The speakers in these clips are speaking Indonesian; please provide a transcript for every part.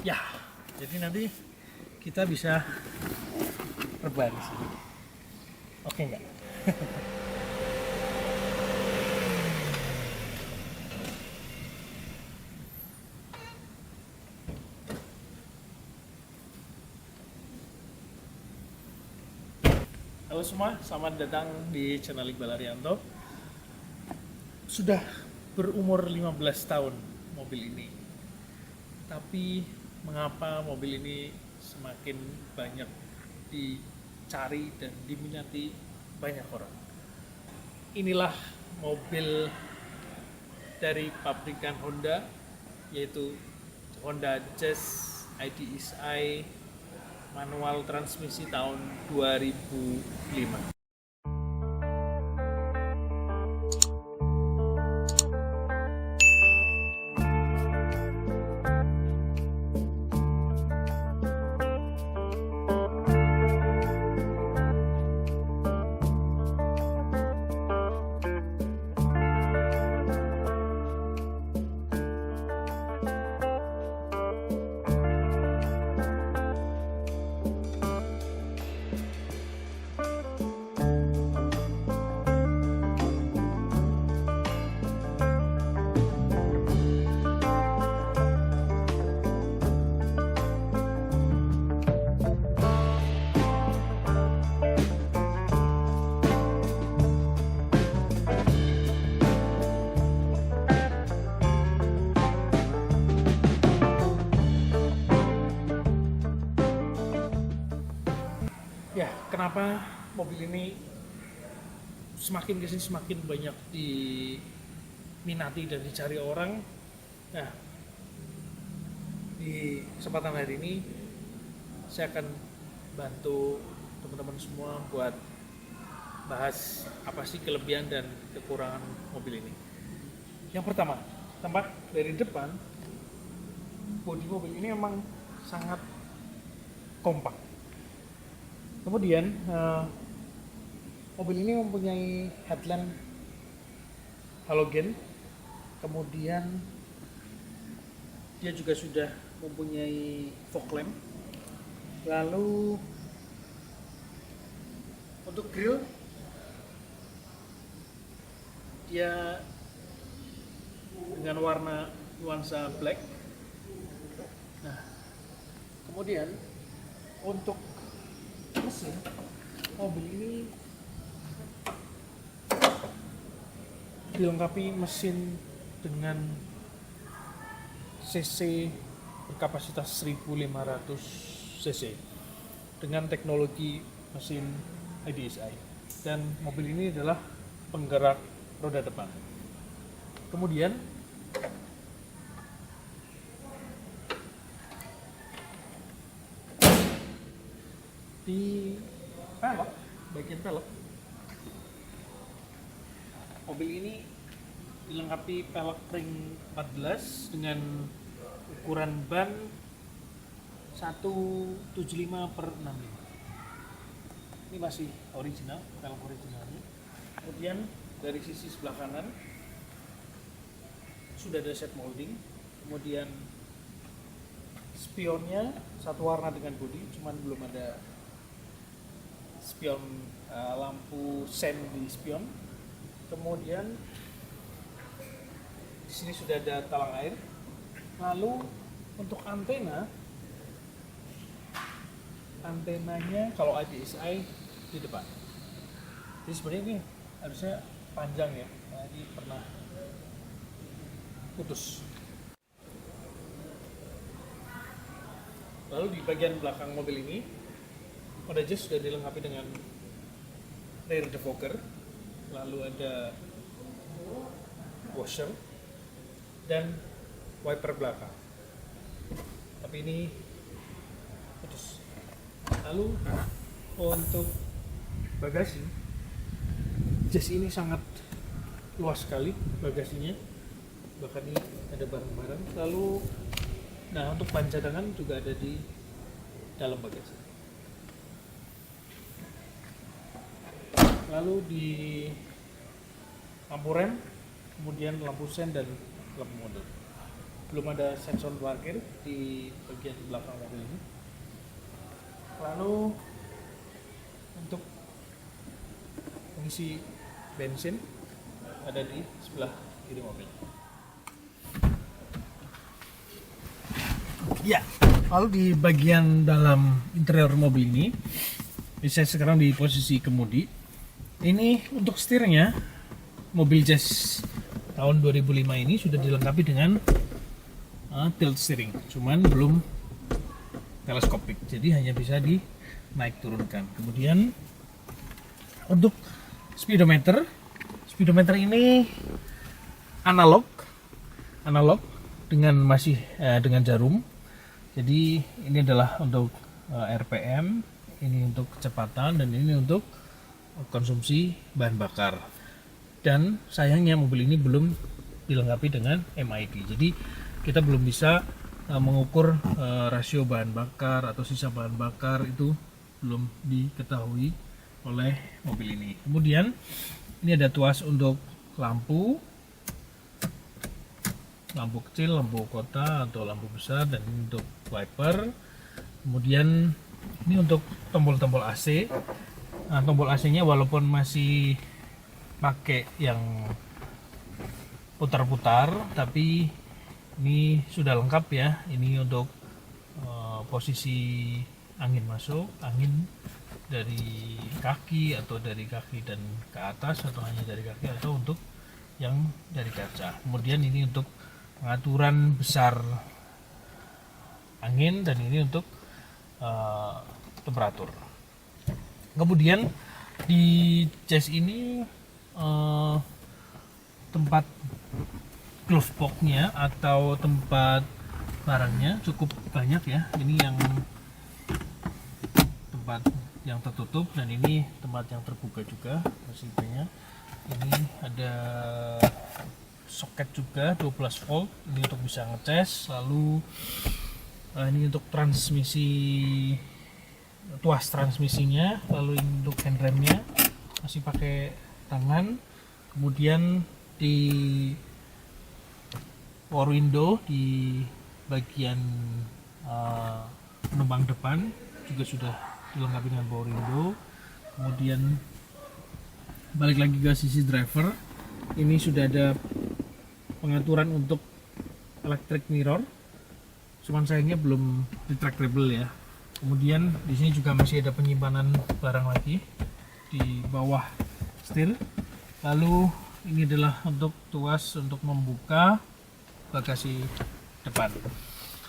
Ya, jadi nanti kita bisa rebahan di sini. Oke nggak? Halo semua, selamat datang di channel Iqbal Arianto. Sudah berumur 15 tahun mobil ini. Tapi mengapa mobil ini semakin banyak dicari dan diminati banyak orang? Inilah mobil dari pabrikan Honda, yaitu Honda Jazz IDSi manual transmisi tahun 2005. Ya, kenapa mobil ini semakin kesini semakin banyak diminati dan dicari orang? Nah, di kesempatan hari ini saya akan bantu teman-teman semua buat bahas apa sih kelebihan dan kekurangan mobil ini. Yang pertama, tampak dari depan, bodi mobil ini memang sangat kompak. Kemudian mobil ini mempunyai headlamp halogen, kemudian dia juga sudah mempunyai fog lamp. Lalu untuk grill dia dengan warna nuansa black. Nah, kemudian untuk mesin mobil ini dilengkapi mesin dengan cc berkapasitas 1500 cc dengan teknologi mesin IDSi, dan mobil ini adalah penggerak roda depan. Kemudian di pelek, bagian pelek, mobil ini dilengkapi pelek ring 14 dengan ukuran ban 175/65. Ini masih original, pelek originalnya. Kemudian dari sisi sebelah kanan sudah ada set molding. Kemudian spionnya satu warna dengan bodi, cuman belum ada spion lampu sen di spion. Kemudian di sini sudah ada talang air. Lalu untuk antenanya kalau IDSi di depan. Jadi sebenarnya ini harusnya panjang ya. Nah, ini pernah putus. Lalu di bagian belakang mobil ini Honda Jazz sudah dilengkapi dengan rear defogger, lalu ada washer dan wiper belakang. Tapi ini putus. Lalu untuk bagasi, Jazz ini sangat luas sekali bagasinya, bahkan ini ada barang-barang. Lalu, nah untuk ban cadangan juga ada di dalam bagasi. Lalu di lampu rem, kemudian lampu sen dan lampu mundur. belum ada sensor parkir di bagian belakang mobil ini. Lalu untuk mengisi bensin ada di sebelah kiri mobil. Ya, lalu di bagian dalam interior mobil ini, saya sekarang di posisi kemudi. Ini untuk setirnya, mobil Jazz tahun 2005 ini sudah dilengkapi dengan tilt steering, cuman belum teleskopik, jadi hanya bisa dinaik turunkan. Kemudian untuk speedometer ini analog dengan dengan jarum. Jadi ini adalah untuk RPM, ini untuk kecepatan, dan ini untuk konsumsi bahan bakar. Dan sayangnya mobil ini belum dilengkapi dengan MID, jadi kita belum bisa mengukur rasio bahan bakar atau sisa bahan bakar, itu belum diketahui oleh mobil ini. Kemudian ini ada tuas untuk lampu kecil, lampu kota atau lampu besar, dan ini untuk wiper. Kemudian ini untuk tombol-tombol AC. Nah, tombol AC-nya walaupun masih pakai yang putar-putar, tapi ini sudah lengkap ya. Ini untuk posisi angin masuk, angin dari kaki atau dari kaki dan ke atas, atau hanya dari kaki, atau untuk yang dari kaca. Kemudian ini untuk pengaturan besar angin, dan ini untuk temperatur. Kemudian di Jazz ini tempat glove box-nya atau tempat barangnya cukup banyak ya. Ini yang tempat yang tertutup, dan ini tempat yang terbuka juga masih banyak. Ini ada soket juga 12 volt, ini untuk bisa ngecas. Lalu ini untuk transmisi, tuas transmisinya. Lalu ini untuk handremnya masih pakai tangan. Kemudian di power window di bagian penumpang depan juga sudah dilengkapi dengan power window. Kemudian balik lagi ke sisi driver, ini sudah ada pengaturan untuk electric mirror, cuman sayangnya belum retractable ya. Kemudian di sini juga masih ada penyimpanan barang lagi di bawah setir. Lalu ini adalah untuk tuas untuk membuka bagasi depan.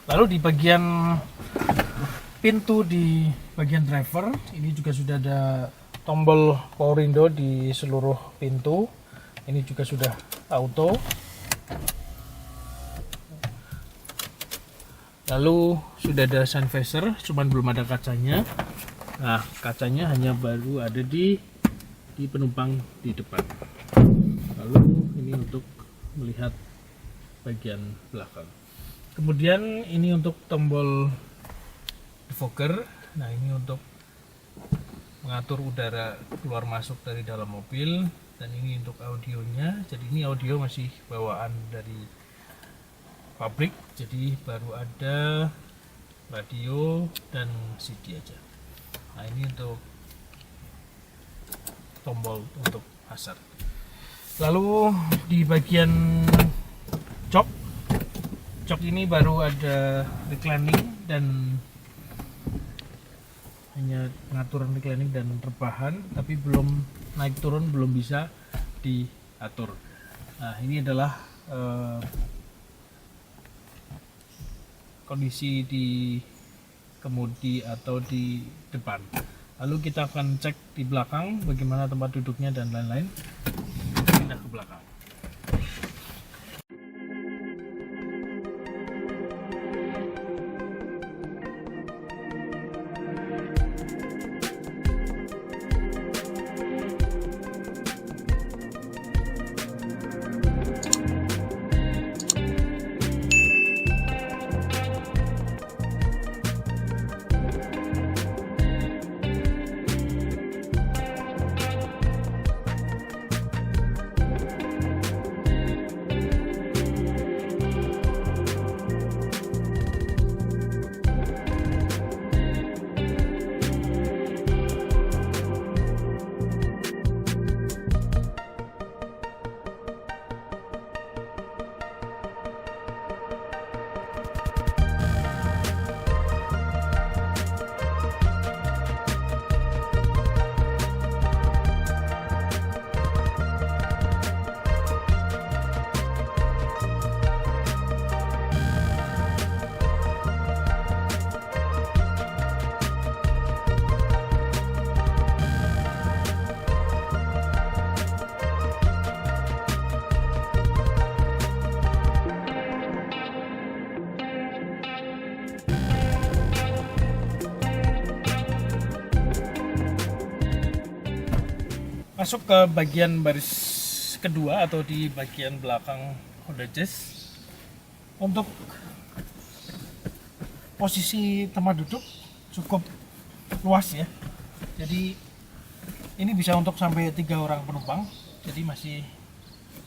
Lalu di bagian pintu di bagian driver ini juga sudah ada tombol power window di seluruh pintu. Ini juga sudah auto. Lalu sudah ada sun visor, cuman belum ada kacanya. Nah, kacanya hanya baru ada di penumpang di depan. Lalu ini untuk melihat bagian belakang. Kemudian ini untuk tombol defogger. Nah, ini untuk mengatur udara keluar masuk dari dalam mobil, dan ini untuk audionya. Jadi ini audio masih bawaan dari pabrik, jadi baru ada radio dan CD aja. Nah, ini untuk tombol untuk hazard. Lalu di bagian jok ini baru ada reclining, dan hanya pengaturan reclining dan rebahan, tapi belum naik turun, belum bisa diatur. Nah, ini adalah kondisi di kemudi atau di depan. Lalu kita akan cek di belakang bagaimana tempat duduknya dan lain-lain. Pindah ke belakang. Masuk ke bagian baris kedua atau di bagian belakang Honda Jazz. Untuk posisi tempat duduk cukup luas ya. Jadi ini bisa untuk sampai 3 orang penumpang. Jadi masih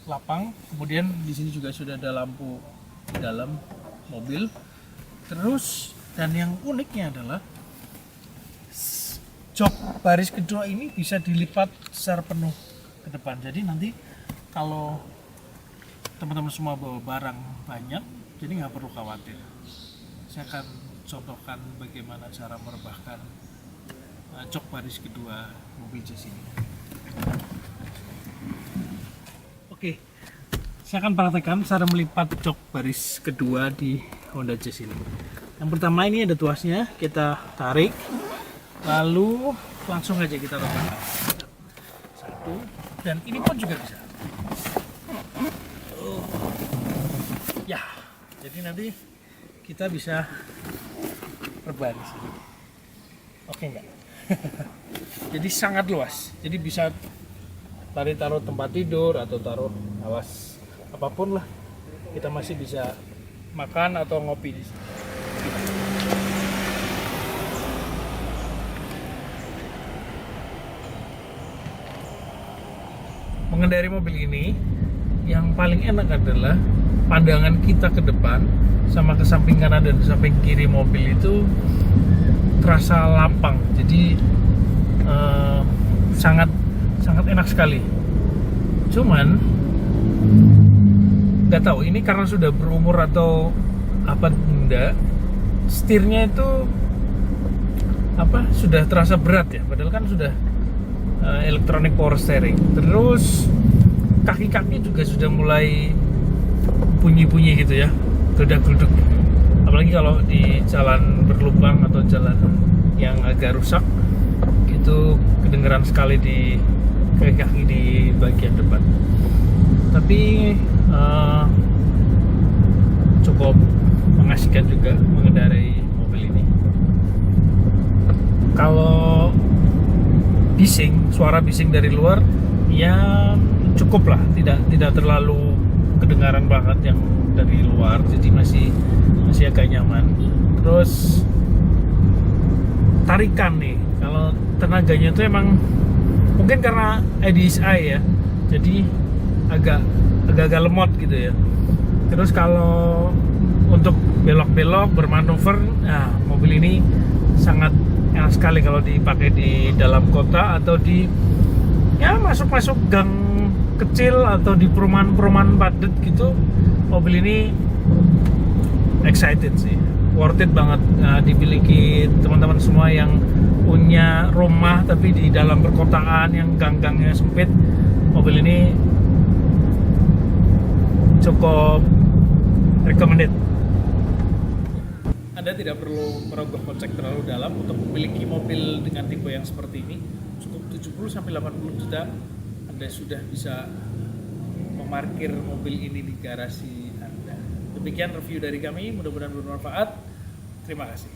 lapang. Kemudian di sini juga sudah ada lampu di dalam mobil. Terus dan yang uniknya adalah jok baris kedua ini bisa dilipat secara penuh ke depan. Jadi nanti kalau teman-teman semua bawa barang banyak, jadi nggak perlu khawatir. Saya akan contohkan bagaimana cara merebahkan jok baris kedua mobil Jazz ini. Oke, saya akan praktekkan cara melipat jok baris kedua di Honda Jazz ini. Yang pertama ini ada tuasnya, kita tarik, lalu langsung aja kita rebahkan. Satu, dan ini pun juga bisa. Ya, jadi nanti kita bisa rebah di sini. Oke enggak? Jadi sangat luas. Jadi bisa taruh tempat tidur atau taruh alas apapun lah. Kita masih bisa makan atau ngopi di sini. Mengendari mobil ini yang paling enak adalah pandangan kita ke depan sama ke samping kanan dan ke samping kiri mobil itu terasa lapang. Jadi sangat enak sekali. Cuman nggak tahu ini karena sudah berumur atau apa enggak, setirnya itu sudah terasa berat ya, padahal kan sudah electronic power steering. Terus kaki-kaki juga sudah mulai bunyi-bunyi gitu ya, geledak-geleduk. Apalagi kalau di jalan berlubang atau jalan yang agak rusak, itu kedengeran sekali di kaki-kaki di bagian depan. Tapi cukup mengasihkan juga mengendarai mobil ini. Kalau suara bising dari luar ya cukup lah, tidak terlalu kedengaran banget yang dari luar, jadi masih agak nyaman. Terus tarikan nih, kalau tenaganya itu emang mungkin karena IDSI ya, jadi agak lemot gitu ya. Terus kalau untuk belok-belok bermanuver, nah mobil ini sangat enak sekali kalau dipakai di dalam kota atau di masuk gang kecil atau di perumahan padat gitu. Mobil ini excited sih, worth it banget dimiliki teman-teman semua yang punya rumah tapi di dalam perkotaan yang gang-gangnya sempit. Mobil ini cukup recommended. Anda tidak perlu merogoh kocek terlalu dalam untuk memiliki mobil dengan tipe yang seperti ini. Cukup 70-80 juta, Anda sudah bisa memarkir mobil ini di garasi Anda. Demikian review dari kami, mudah-mudahan bermanfaat. Terima kasih.